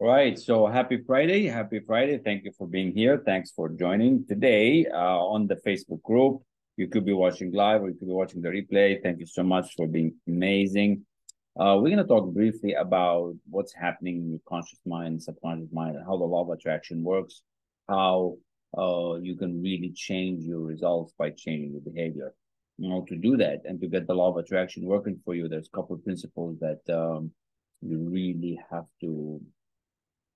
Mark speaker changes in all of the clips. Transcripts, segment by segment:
Speaker 1: All right, so happy Friday. Happy Friday. Thank you for being here. Thanks for joining today on the Facebook group. You could be watching live or you could be watching the replay. Thank you so much for being amazing. We're going to talk briefly about what's happening in your conscious mind, subconscious mind, and how the law of attraction works, how you can really change your results by changing your behavior. You know, to do that and to get the law of attraction working for you, there's a couple of principles that you really have to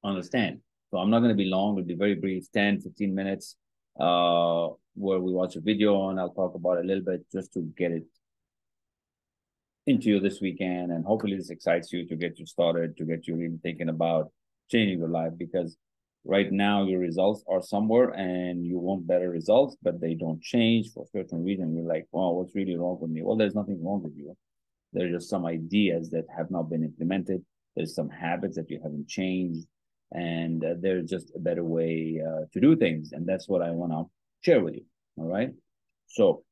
Speaker 1: understand. So I'm not going to be long. It'll be very brief, 10, 15 minutes, where we watch a video and I'll talk about it a little bit just to get it into you this weekend. And hopefully this excites you to get you started, to get you really thinking about changing your life, because right now your results are somewhere and you want better results, but they don't change for a certain reason. You're like, well, what's really wrong with me? Well, there's nothing wrong with you. There's just some ideas that have not been implemented. There's some habits that you haven't changed, and there's just a better way to do things. And that's what I want to share with you. All right. So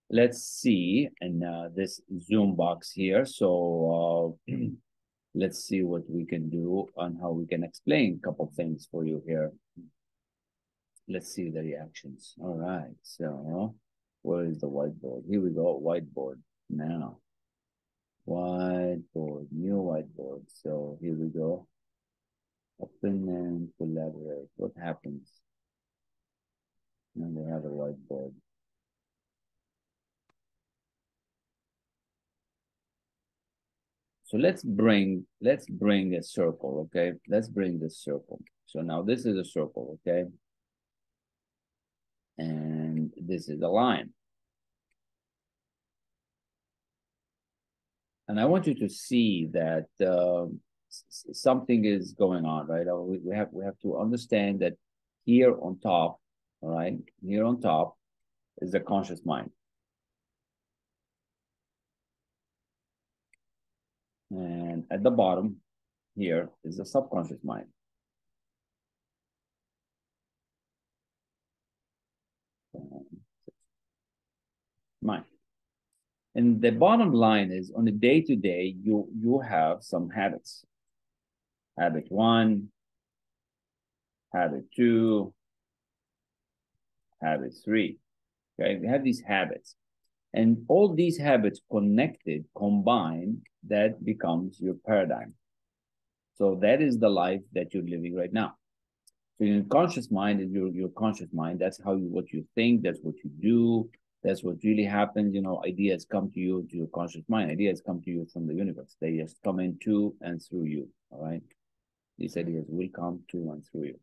Speaker 1: let's see in this Zoom box here. So let's see what we can do and how we can explain a couple of things for you here. Let's see the reactions. All right. So where is the whiteboard? Here we go. Whiteboard now. Whiteboard, new whiteboard. So here we go. Open and collaborate. What happens? Now they have a whiteboard. So let's bring a circle, okay? Let's bring this circle. So now this is a circle, okay? And this is a line. And I want you to see that something is going on, right? We have to understand that here on top, all right? Here on top is the conscious mind. And at the bottom here is the subconscious mind. Mind. And the bottom line is on a day-to-day, you have some habits. Habit 1, habit 2, habit 3. Okay, we have these habits. And all these habits connected, combined, that becomes your paradigm. So that is the life that you're living right now. So your conscious mind is your conscious mind. That's what you think, that's what you do, that's what really happens. You know, ideas come to you, to your conscious mind. Ideas come to you from the universe. They just come into and through you, all right? These ideas will come to and through you.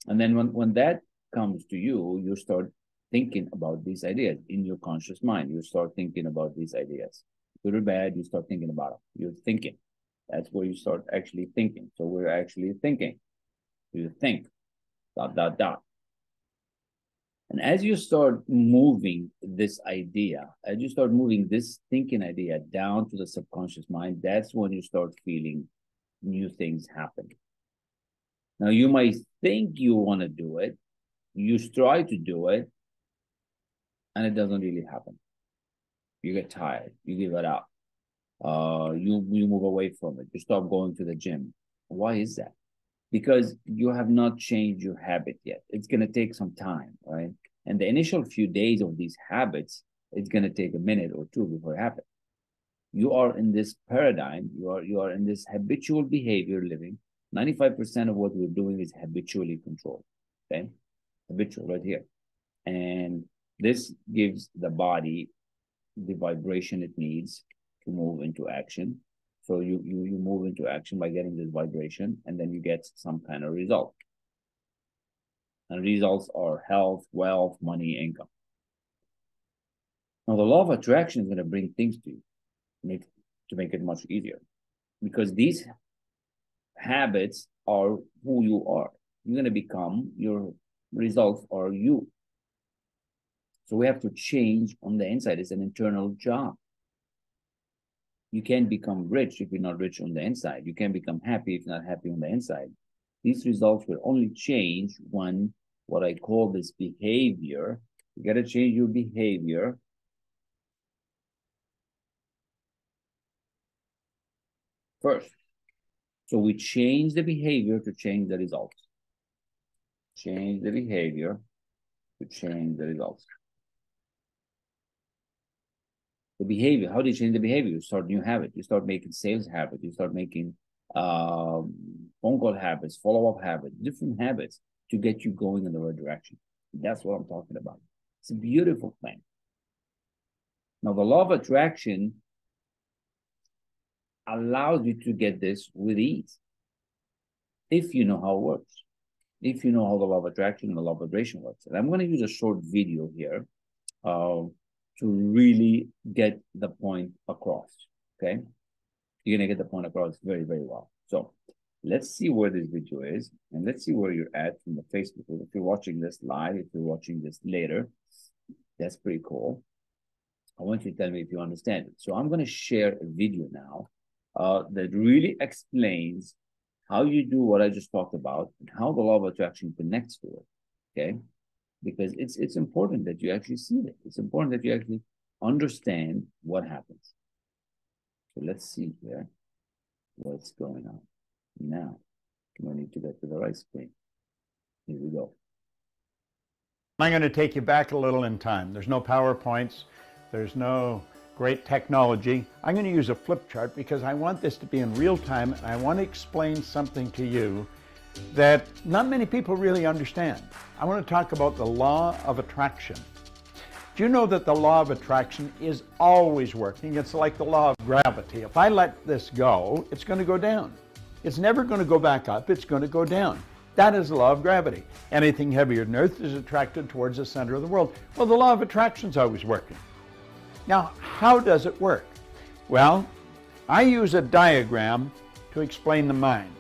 Speaker 1: And then when that comes to you, you start thinking about these ideas in your conscious mind. You start thinking about these ideas. Good or bad, you start thinking about them. You're thinking. That's where you start actually thinking. So we're actually thinking. You think, ... And as you start moving this idea, as you start moving this thinking idea down to the subconscious mind, that's when you start feeling new things happen. Now, you might think you want to do it, you try to do it, and it doesn't really happen. You get tired, you give it up, you move away from it, you stop going to the gym. Why is that? Because you have not changed your habit yet. It's going to take some time, right? And the initial few days of these habits, it's going to take a minute or two before it happens. You are in this paradigm, you are in this habitual behavior living. 95% of what we're doing is habitually controlled, okay? Habitual right here. And this gives the body the vibration it needs to move into action. So you move into action by getting this vibration, and then you get some kind of result. And results are health, wealth, money, income. Now, the law of attraction is going to bring things to you to make it much easier, because these habits are who you are. You're going to become, your results are you. So we have to change on the inside. It's an internal job. You can't become rich if you're not rich on the inside. You can't become happy if you're not happy on the inside. These results will only change when what I call this behavior, you got to change your behavior first. So we change the behavior to change the results. Change the behavior to change the results. The behavior, how do you change the behavior? You start new habit. You start making sales habits. You start making phone call habits, follow-up habits, different habits to get you going in the right direction. That's what I'm talking about. It's a beautiful thing. Now, the law of attraction allows you to get this with ease if you know how it works, if you know how the law of attraction and the law of vibration works. And I'm going to use a short video here to really get the point across, okay? You're going to get the point across very, very well. So let's see where this video is, and let's see where you're at from the Facebook group. If you're watching this live, if you're watching this later, that's pretty cool. I want you to tell me if you understand it. So I'm going to share a video now that really explains how you do what I just talked about and how the law of attraction connects to it, okay? Because it's important that you actually see it. It's important that you actually understand what happens. So let's see here what's going on. Now, we need to get to the right screen. Here we go.
Speaker 2: I'm going to take you back a little in time. There's no PowerPoints. There's no great technology. I'm going to use a flip chart because I want this to be in real time, and I want to explain something to you that not many people really understand. I want to talk about the law of attraction. Do you know that the law of attraction is always working? It's like the law of gravity. If I let this go, it's going to go down. It's never going to go back up. It's going to go down. That is the law of gravity. Anything heavier than Earth is attracted towards the center of the world. Well, the law of attraction is always working. Now, how does it work? Well, I use a diagram to explain the mind.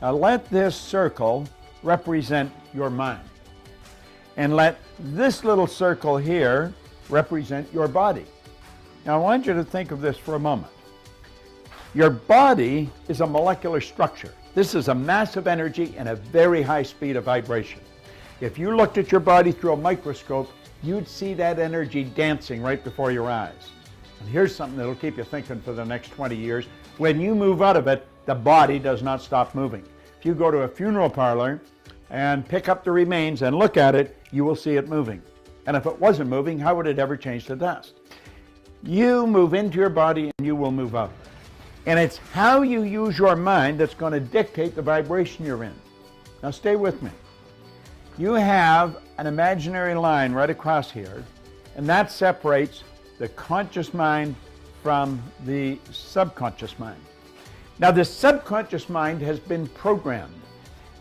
Speaker 2: Now, let this circle represent your mind. And let this little circle here represent your body. Now, I want you to think of this for a moment. Your body is a molecular structure. This is a massive energy and a very high speed of vibration. If you looked at your body through a microscope, you'd see that energy dancing right before your eyes. And here's something that'll keep you thinking for the next 20 years. When you move out of it, the body does not stop moving. If you go to a funeral parlor and pick up the remains and look at it, you will see it moving. And if it wasn't moving, how would it ever change to dust? You move into your body and you will move out of it. And it's how you use your mind that's going to dictate the vibration you're in. Now stay with me. You have an imaginary line right across here, and that separates the conscious mind from the subconscious mind. Now, the subconscious mind has been programmed.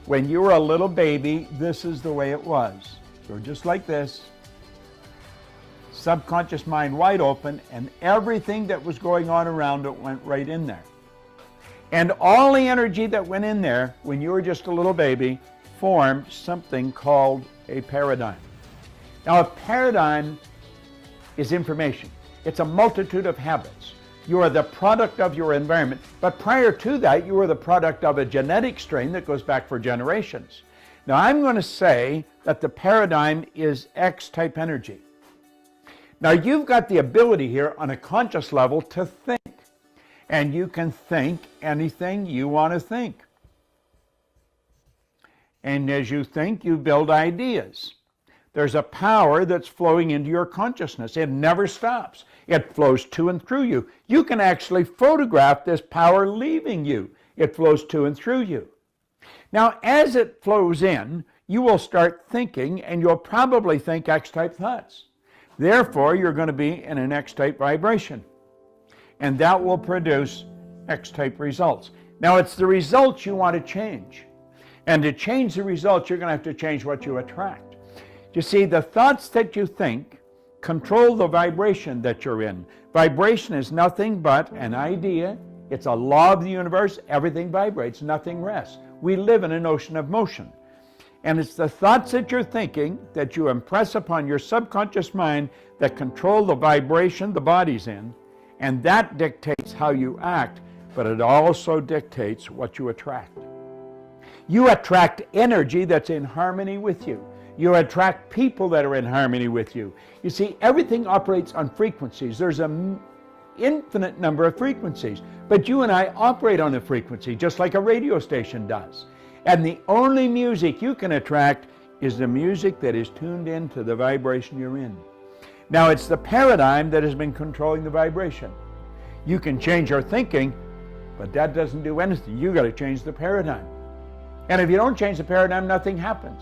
Speaker 2: When you were a little baby, this is the way it was. So just like this, subconscious mind wide open, and everything that was going on around it went right in there. And all the energy that went in there when you were just a little baby formed something called a paradigm. Now, a paradigm is information. It's a multitude of habits. You are the product of your environment, but prior to that, you were the product of a genetic strain that goes back for generations. Now, I'm going to say that the paradigm is X-type energy. Now, you've got the ability here on a conscious level to think, and you can think anything you want to think. And as you think, you build ideas. There's a power that's flowing into your consciousness. It never stops. It flows to and through you. You can actually photograph this power leaving you. It flows to and through you. Now, as it flows in, you will start thinking, and you'll probably think X-type thoughts. Therefore, you're going to be in an X-type vibration. And that will produce X-type results. Now, it's the results you want to change. And to change the results, you're going to have to change what you attract. You see, the thoughts that you think control the vibration that you're in. Vibration is nothing but an idea. It's a law of the universe. Everything vibrates, nothing rests. We live in an ocean of motion. And it's the thoughts that you're thinking that you impress upon your subconscious mind that control the vibration the body's in. And that dictates how you act, but it also dictates what you attract. You attract energy that's in harmony with you. You attract people that are in harmony with you. You see, everything operates on frequencies. There's a infinite number of frequencies. But you and I operate on a frequency just like a radio station does. And the only music you can attract is the music that is tuned into the vibration you're in. Now, it's the paradigm that has been controlling the vibration. You can change your thinking, but that doesn't do anything. You got to change the paradigm. And if you don't change the paradigm, nothing happens.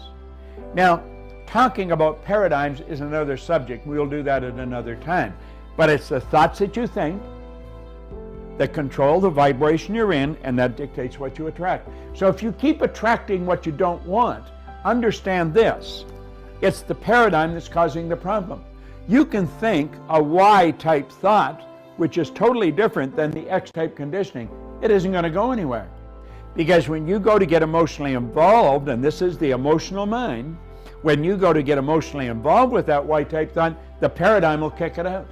Speaker 2: Now, talking about paradigms is another subject. We'll do that at another time. But it's the thoughts that you think that control the vibration you're in, and that dictates what you attract. So if you keep attracting what you don't want, understand this. It's the paradigm that's causing the problem. You can think a Y-type thought, which is totally different than the X-type conditioning. It isn't going to go anywhere. Because when you go to get emotionally involved, and this is the emotional mind, when you go to get emotionally involved with that Y-type thought, the paradigm will kick it out.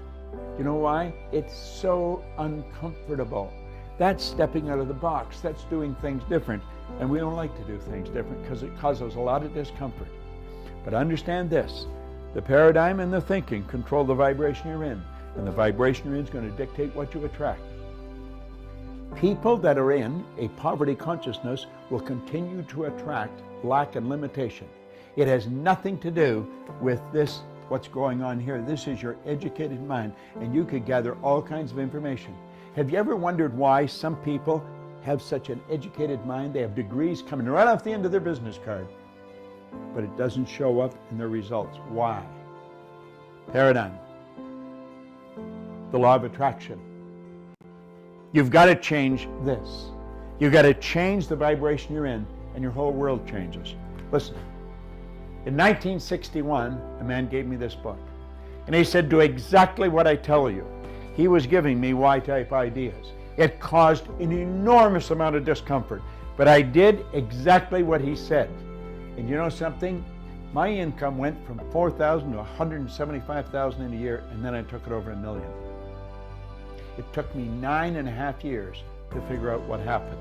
Speaker 2: You know why? It's so uncomfortable. That's stepping out of the box. That's doing things different. And we don't like to do things different because it causes a lot of discomfort. But understand this. The paradigm and the thinking control the vibration you're in. And the vibration you're in is going to dictate what you attract. People that are in a poverty consciousness will continue to attract lack and limitation. It has nothing to do with this, what's going on here. This is your educated mind, and you could gather all kinds of information. Have you ever wondered why some people have such an educated mind? They have degrees coming right off the end of their business card, but it doesn't show up in their results. Why? Paradigm. The law of attraction. You've got to change this. You've got to change the vibration you're in, and your whole world changes. Listen, in 1961, a man gave me this book, and he said, do exactly what I tell you. He was giving me Y-type ideas. It caused an enormous amount of discomfort, but I did exactly what he said. And you know something? My income went from $4,000 to $175,000 in a year, and then I took it over $1 million. It took me 9.5 years to figure out what happened.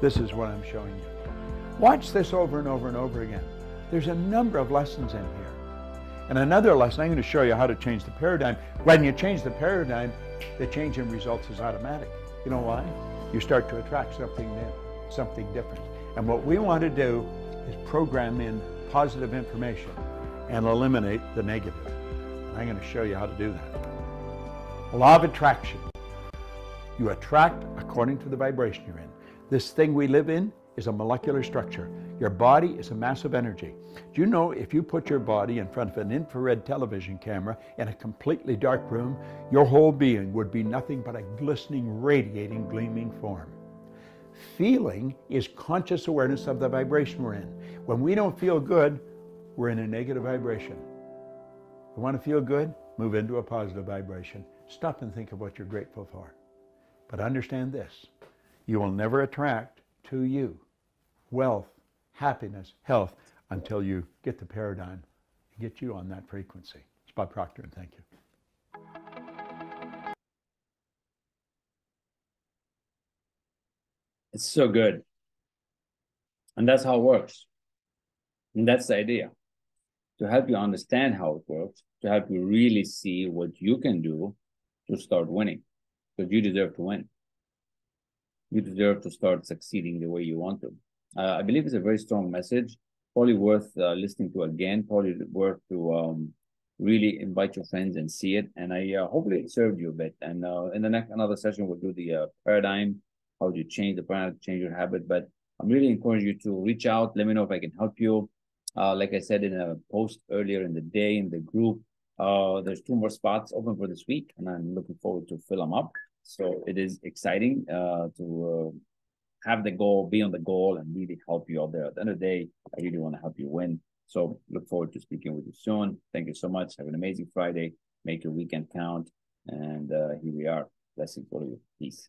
Speaker 2: This is what I'm showing you. Watch this over and over and over again. There's a number of lessons in here. And another lesson, I'm going to show you how to change the paradigm. When you change the paradigm, the change in results is automatic. You know why? You start to attract something new, something different. And what we want to do is program in positive information and eliminate the negative. And I'm going to show you how to do that. Law of attraction. You attract according to the vibration you're in. This thing we live in is a molecular structure. Your body is a mass of energy. Do you know if you put your body in front of an infrared television camera in a completely dark room, your whole being would be nothing but a glistening, radiating, gleaming form? Feeling is conscious awareness of the vibration we're in. When we don't feel good, we're in a negative vibration. You want to feel good? Move into a positive vibration. Stop and think of what you're grateful for. But understand this, you will never attract to you wealth, happiness, health until you get the paradigm and get you on that frequency. It's Bob Proctor, and thank you.
Speaker 1: It's so good. And that's how it works. And that's the idea. To help you understand how it works, to help you really see what you can do to start winning. Because you deserve to win. You deserve to start succeeding the way you want to. I believe it's a very strong message, probably worth listening to again, probably worth to really invite your friends and see it. And I hopefully it served you a bit. And in the next another session, we'll do the paradigm, how do you change the paradigm, change your habit. But I'm really encouraging you to reach out. Let me know if I can help you. Like I said in a post earlier in the day in the group, there's 2 more spots open for this week, and I'm looking forward to fill them up. So it is exciting to have the goal, be on the goal, and really help you out there. At the end of the day, I really want to help you win. So look forward to speaking with you soon. Thank you so much. Have an amazing Friday. Make your weekend count. And here we are. Blessings for you. Peace.